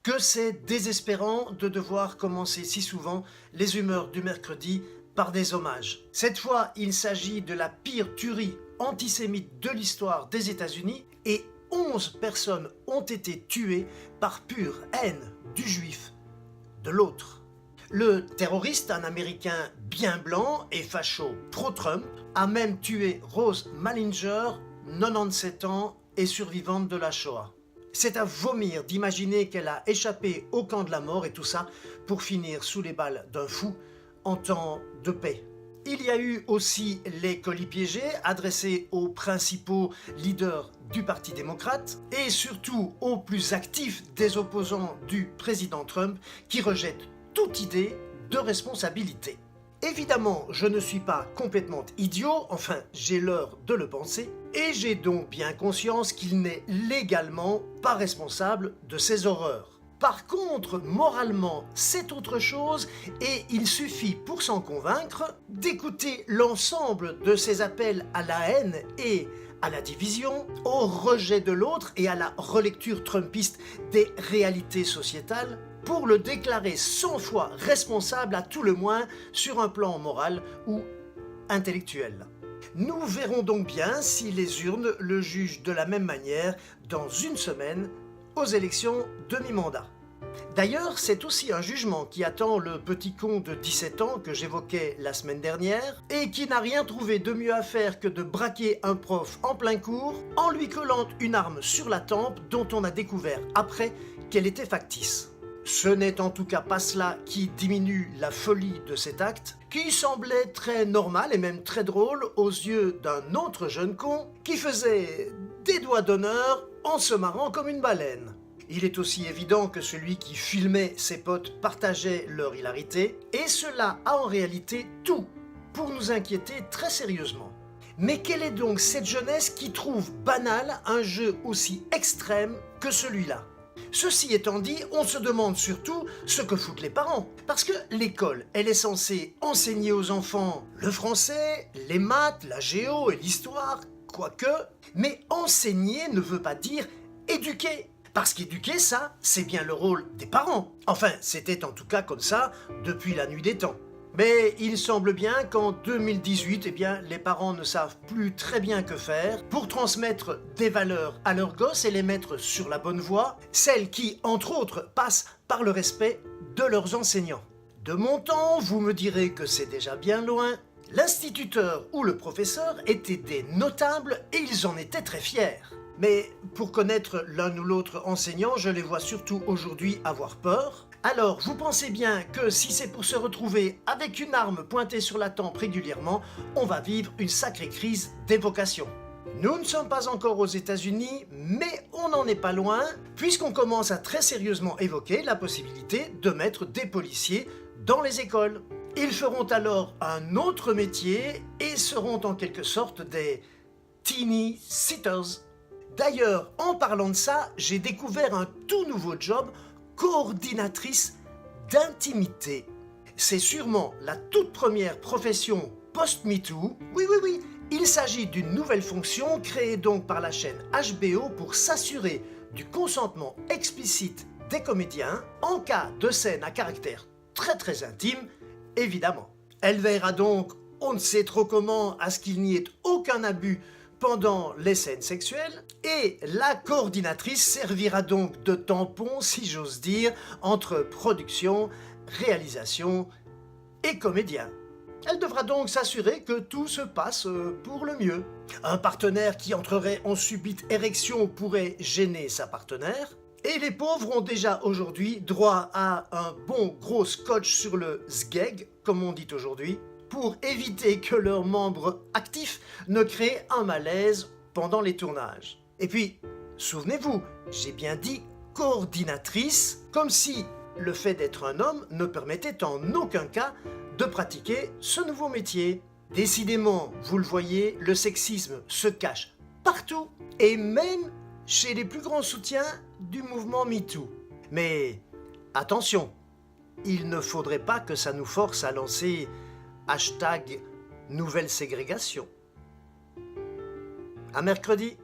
que c'est désespérant de devoir commencer si souvent les humeurs du mercredi par des hommages. Cette fois, il s'agit de la pire tuerie antisémite de l'histoire des États-Unis et 11 personnes ont été tuées par pure haine du juif de l'autre. Le terroriste, un Américain bien blanc et facho pro-Trump, a même tué Rose Mallinger, 97 ans et survivante de la Shoah. C'est à vomir d'imaginer qu'elle a échappé au camp de la mort et tout ça pour finir sous les balles d'un fou en temps de paix. Il y a eu aussi les colis piégés adressés aux principaux leaders du Parti démocrate et surtout aux plus actifs des opposants du président Trump qui rejettent toute idée de responsabilité. Évidemment, je ne suis pas complètement idiot, enfin j'ai l'heure de le penser, et j'ai donc bien conscience qu'il n'est légalement pas responsable de ces horreurs. Par contre, moralement, c'est autre chose et il suffit pour s'en convaincre d'écouter l'ensemble de ces appels à la haine et à la division, au rejet de l'autre et à la relecture trumpiste des réalités sociétales pour le déclarer 100 fois responsable à tout le moins sur un plan moral ou intellectuel. Nous verrons donc bien si les urnes le jugent de la même manière dans une semaine aux élections de mi-mandat. D'ailleurs, c'est aussi un jugement qui attend le petit con de 17 ans que j'évoquais la semaine dernière et qui n'a rien trouvé de mieux à faire que de braquer un prof en plein cours en lui collant une arme sur la tempe dont on a découvert après qu'elle était factice. Ce n'est en tout cas pas cela qui diminue la folie de cet acte, qui semblait très normal et même très drôle aux yeux d'un autre jeune con qui faisait des doigts d'honneur en se marrant comme une baleine. Il est aussi évident que celui qui filmait ses potes partageait leur hilarité, et cela a en réalité tout pour nous inquiéter très sérieusement. Mais quelle est donc cette jeunesse qui trouve banal un jeu aussi extrême que celui-là ? Ceci étant dit, on se demande surtout ce que foutent les parents. Parce que l'école, elle est censée enseigner aux enfants le français, les maths, la géo et l'histoire, quoique. Mais enseigner ne veut pas dire éduquer. Parce qu'éduquer, ça, c'est bien le rôle des parents. Enfin, c'était en tout cas comme ça depuis la nuit des temps. Mais il semble bien qu'en 2018, les parents ne savent plus très bien que faire pour transmettre des valeurs à leurs gosses et les mettre sur la bonne voie, celles qui, entre autres, passent par le respect de leurs enseignants. De mon temps, vous me direz que c'est déjà bien loin. L'instituteur ou le professeur étaient des notables et ils en étaient très fiers. Mais pour connaître l'un ou l'autre enseignant, je les vois surtout aujourd'hui avoir peur. Alors, vous pensez bien que si c'est pour se retrouver avec une arme pointée sur la tempe régulièrement, on va vivre une sacrée crise des vocations. Nous ne sommes pas encore aux États-Unis, mais on n'en est pas loin, puisqu'on commence à très sérieusement évoquer la possibilité de mettre des policiers dans les écoles. Ils feront alors un autre métier et seront en quelque sorte des teeny sitters. D'ailleurs, en parlant de ça, j'ai découvert un tout nouveau job, coordinatrice d'intimité. C'est sûrement la toute première profession post-MeToo. Oui, il s'agit d'une nouvelle fonction créée donc par la chaîne HBO pour s'assurer du consentement explicite des comédiens en cas de scène à caractère très intime, évidemment. Elle veillera donc, on ne sait trop comment, à ce qu'il n'y ait aucun abus pendant les scènes sexuelles, et la coordinatrice servira donc de tampon, si j'ose dire, entre production, réalisation et comédien. Elle devra donc s'assurer que tout se passe pour le mieux. Un partenaire qui entrerait en subite érection pourrait gêner sa partenaire, et les pauvres ont déjà aujourd'hui droit à un bon gros scotch sur le sgeg, comme on dit aujourd'hui, pour éviter que leurs membres actifs ne créent un malaise pendant les tournages. Et puis, souvenez-vous, j'ai bien dit coordinatrice, comme si le fait d'être un homme ne permettait en aucun cas de pratiquer ce nouveau métier. Décidément, vous le voyez, le sexisme se cache partout, et même chez les plus grands soutiens du mouvement MeToo. Mais attention, il ne faudrait pas que ça nous force à lancer #nouvelle ségrégation. À mercredi.